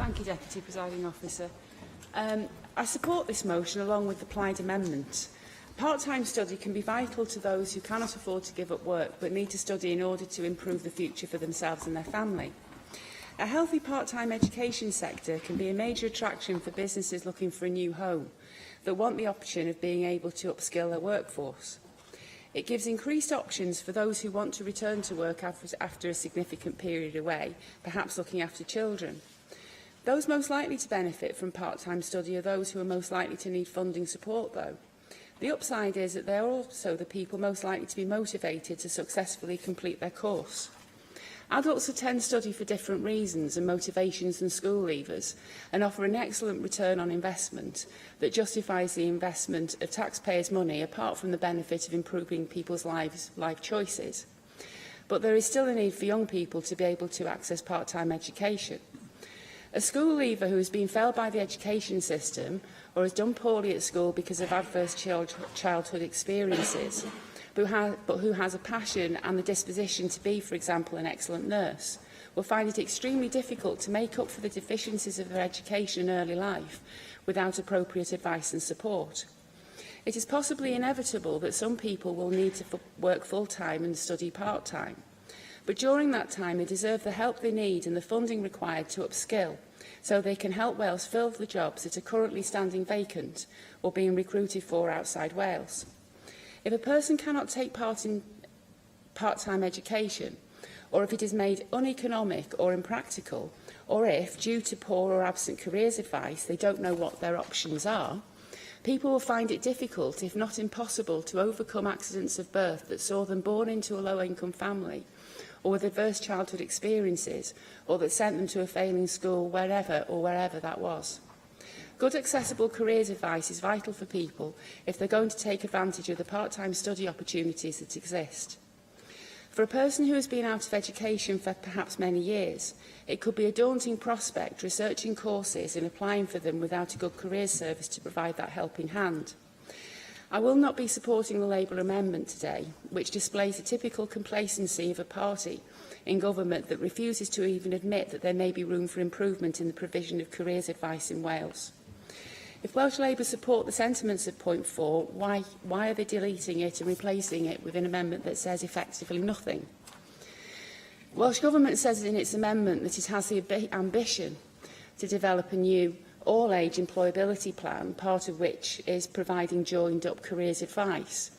Thank you, Deputy Presiding Officer. I support this motion along with the Plaid Amendment. Part-time study can be vital to those who cannot afford to give up work but need to study in order to improve the future for themselves and their family. A healthy part-time education sector can be a major attraction for businesses looking for a new home that want the option of being able to upskill their workforce. It gives increased options for those who want to return to work after a significant period away, perhaps looking after children. Those most likely to benefit from part-time study are those who are most likely to need funding support, though. The upside is that they are also the people most likely to be motivated to successfully complete their course. Adults attend study for different reasons and motivations than school leavers and offer an excellent return on investment that justifies the investment of taxpayers' money apart from the benefit of improving people's life choices. But there is still a need for young people to be able to access part-time education. A school leaver who has been failed by the education system or has done poorly at school because of adverse childhood experiences, but who has a passion and the disposition to be, for example, an excellent nurse, will find it extremely difficult to make up for the deficiencies of their education in early life without appropriate advice and support. It is possibly inevitable that some people will need to work full-time and study part-time. But during that time, they deserve the help they need and the funding required to upskill, so they can help Wales fill the jobs that are currently standing vacant or being recruited for outside Wales. If a person cannot take part in part-time education, or if it is made uneconomic or impractical, or if, due to poor or absent careers advice, they don't know what their options are, people will find it difficult, if not impossible, to overcome accidents of birth that saw them born into a low-income family, or with adverse childhood experiences, or that sent them to a failing school wherever that was. Good accessible careers advice is vital for people if they're going to take advantage of the part-time study opportunities that exist. For a person who has been out of education for perhaps many years, it could be a daunting prospect researching courses and applying for them without a good careers service to provide that helping hand. I will not be supporting the Labour amendment today, which displays a typical complacency of a party in government that refuses to even admit that there may be room for improvement in the provision of careers advice in Wales. If Welsh Labour support the sentiments of point 4, why are they deleting it and replacing it with an amendment that says effectively nothing? Welsh Government says in its amendment that it has the ambition to develop a new all-age employability plan, part of which is providing joined-up careers advice.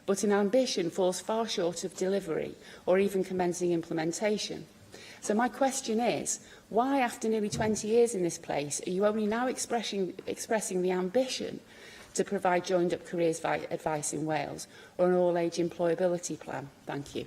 But an ambition falls far short of delivery or even commencing implementation. So my question is, why, after nearly 20 years in this place, are you only now expressing the ambition to provide joined-up careers advice in Wales or an all-age employability plan? Thank you.